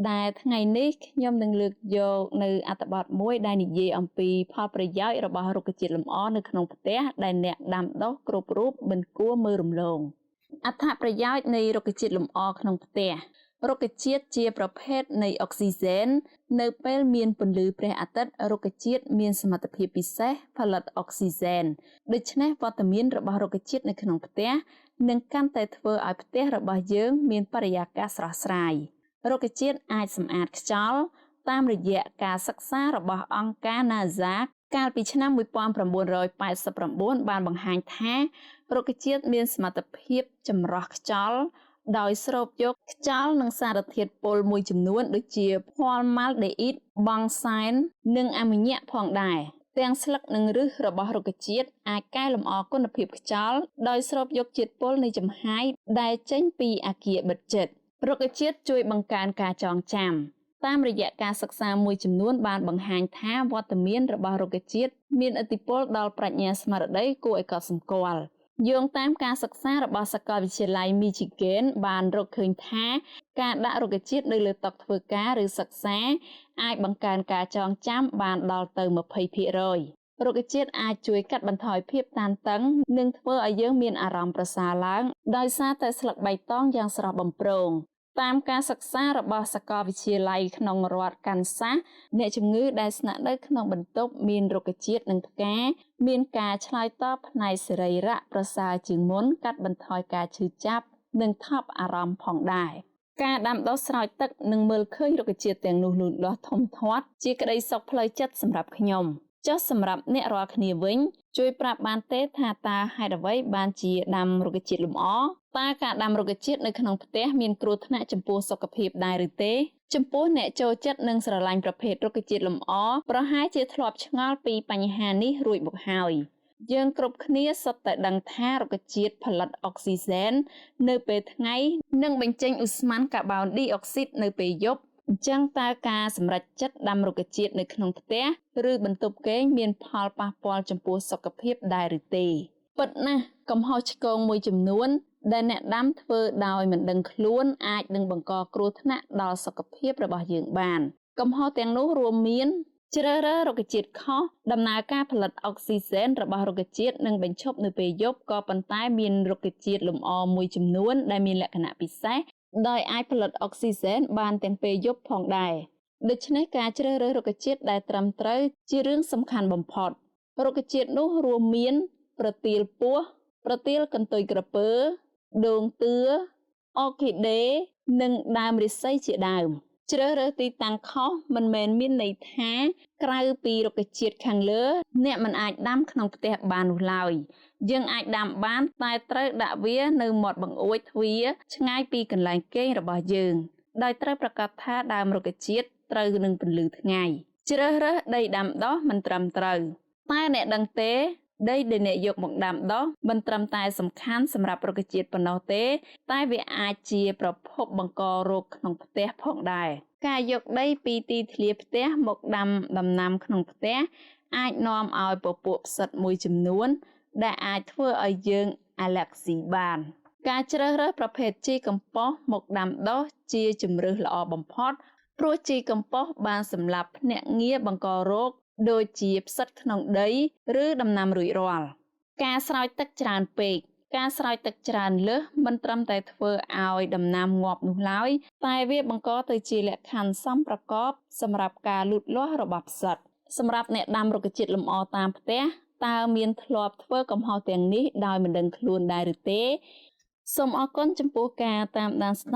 ដែលថ្ងៃនេះខ្ញុំនឹងលើកយកនៅអត្ថបទមួយដែលនិយាយអំពីផលប្រយោជន៍របស់រុក្ខជាតិលម្អនៅក្នុងផ្ទះដែលអ្នកដាំដុះគ្រប់រូបមិនគួរមើលរំលងអត្ថប្រយោជន៍នៃរុក្ខជាតិលម្អក្នុងផ្ទះរុក្ខជាតិជាប្រភេទនៃអុកស៊ីហ្សែននៅពេលមានពន្លឺព្រះអាទិត្យរុក្ខជាតិមានសមត្ថភាពពិសេសផលិតអុកស៊ីហ្សែនដូច្នេះវត្តមានរបស់រុក្ខជាតិនៅក្នុងផ្ទះនឹងកាន់តែធ្វើឲ្យផ្ទះរបស់យើងមានបរិយាកាសស្រស់ស្រាយរុក្ខជាតិអាចសម្អាតខ្យល់តាមរយៈការសិក្សារបស់អង្គការ NASA កាលពីឆ្នាំ1989បានបង្ហាញថារុក្ខជាតិមានសមត្ថភាពចម្រោះខ្យល់ដោយស្រូបយកខ្យល់និងសារធាតុពុលមួយចំនួនដូចជាផាល់ម៉ាល់ដេអ៊ីតបង់សែននិងអាម៉ូញ៉ាក់ផងដែរទាំងស្លឹកនិងឫសរបស់រុក្ខជាតិអាចកែលម្អគុណភាពខ្យល់ដោយស្រូបយកជាតិពុលនៃចំហាយដែលចេញពីអាគារបិទជិតរុក្ខជាតិជួយបង្កើនការចងចាំតាមរយៈការសិក្សាមួយចំនួនបានបង្ហាញថាវត្តមានរបស់រុក្ខជាតិមានឥទ្ធិពលដល់ប្រាជ្ញាស្មារតីគួរឲ្យកត់សម្គាល់យោងតាមការសិក្សារបស់សាកលវិទ្យាល័យ Michigan បានរកឃើញថាការដាក់រុក្ខជាតិនៅលើតុធ្វើការឬសិក្សាអាចបង្កើនការចងចាំបានដល់ទៅ 20% រុក្ខជាតិអាចជួយកាត់បន្ថយភាពតានតឹងនិងធ្វើឲ្យយើងមានអារម្មណ៍ប្រសើរឡើងដោយសារតែស្លឹកបៃតងយ៉ាងស្រស់បំព្រងតាមការសិក្សារបស់សាកលវិទ្យាល័យក្នុងរដ្ឋកាន់សាសអ្នកជំងឺដែលស្នាក់នៅក្នុងបន្ទប់មានរុក្ខជាតិនិងផ្កាមានការឆ្លើយតបផ្នែកសរីរៈប្រសើរជាងមុនកាត់បន្ថយការឈឺចាប់និងថប់អារម្មណ៍ផងដែរការដាំដុះស្រោចទឹកនិងមើលឃើញរុក្ខជាតិទាំងនោះលូតលាស់ធំធាត់ជាក្តីសុខផ្លូវចិត្តសម្រាប់ខ្ញុំចុះសម្រាប់អ្នករាល់គ្នាវិញជួយប្រាប់បានទេថាតើហេតុអ្វីបានជាដាំរុក្ខជាតិលម្អតើការដាំរុក្ខជាតិនៅក្នុងផ្ទះមានគ្រោះថ្នាក់ចំពោះសុខភាពដែរឬទេចំពោះអ្នកចូលចិត្តនិងស្រឡាញ់ប្រភេទរុក្ខជាតិលម្អប្រហែលជាធ្លាប់ឆ្ងល់ពីបញ្ហានេះរួចមកហើយយើងគ្រប់គ្នាសុទ្ធតែដឹងថារុក្ខជាតិផលិតអុកស៊ីហ្សែននៅពេលថ្ងៃនិងបញ្ចេញឧស្ម័នកាបូនឌីអុកស៊ីតនៅពេលយប់អញ្ចឹងតើការសម្រេចចិត្តដាំរុក្ខជាតិនៅក្នុងផ្ទះឬបន្ទប់គេងមានផលប៉ះពាល់ចំពោះសុខភាពដែរឬទេពិតណាស់កំហុសឆ្គងមួយចំនួនដែលអ្នកដាំធ្វើដោយមិនដឹងខ្លួនអាចនឹងបង្កគ្រោះថ្នាក់ដល់សុខភាពរបស់យើងបានកំហុសទាំងនោះរួមមានជ្រើសរើសរុក្ខជាតិខុសដំណើរការផលិតអុកស៊ីហ្សែនរបស់រុក្ខជាតិនឹងបញ្ឈប់នៅពេលយប់ក៏ប៉ុន្តែមានរុក្ខជាតិលម្អមួយចំនួនដែលមានលក្ខណៈពិសេសដោយអាចផលិតអុកស៊ីហ្សែនបានទាំងពេលយប់ផងដែរដូច្នេះការជ្រើសរើសរុក្ខជាតិដែលត្រឹមត្រូវជារឿងសំខាន់បំផុតរុក្ខជាតិនោះរួមមានប្រទាលពស់ប្រទាលកន្ទុយក្រពើដូងតឿអ័រគីដេនិងដើមរាសីជាដើមជ្រើសរើសទីតាំងខុសមិនមែនមានន័យថាក្រៅពីរុក្ខជាតិខាងលើអ្នកមិនអាចដាំក្នុងផ្ទះបាននោះឡើយយើងអាចដាំបានតែត្រូវដាក់វានៅមាត់បង្អួចទ្វារឆ្ងាយពីកន្លែងគេងរបស់យើងដោយត្រូវប្រាកដថាដើមរុក្ខជាតិត្រូវនឹងពន្លឺថ្ងៃជ្រើសរើសដីដាំដុះមិនត្រឹមត្រូវតែអ្នកដឹងទេដីដែលអ្នកយកមកដាំដុះមិនត្រឹមតែសំខាន់សម្រាប់រុក្ខជាតិប៉ុណ្ណោះទេតែវាអាចជាប្រភពបង្ករោគក្នុងផ្ទះផងដែរការយកដីពីទីធ្លាផ្ទះមកដាំដំណាំក្នុងផ្ទះអាចនាំឲ្យពពួកផ្សិតមួយចំនួនដែលអាចធ្វើឲ្យយើងអាឡែហ្ស៊ីបានការជ្រើសរើសប្រភេទជីកំប៉ុស្តមកដាំដុះជាជម្រើសល្អបំផុតព្រោះជីកំប៉ុស្តបានសម្លាប់ភ្នាក់ងារបង្ករោគដូចជាផ្សិតក្នុងដីឬដំណាំរួចរាល់ការស្រោចទឹកច្រើនពេកការស្រោចទឹកច្រើនលើសមិនត្រឹមតែធ្វើឲ្យដំណាំងាប់នោះឡើយតែវាបង្កទៅជាលក្ខខណ្ឌសមប្រកបសម្រាប់ការលូតលាស់របស់ផ្សិតសម្រាប់អ្នកដាំរុក្ខជាតិលម្អតាមផ្ទះតើមានធ្លាប់ធ្វើកំហុសទាំងនេះដោយមិនដឹងខ្លួនដែរឬទេសូមអរគុណចំពោះការតាមដានស្ដាប់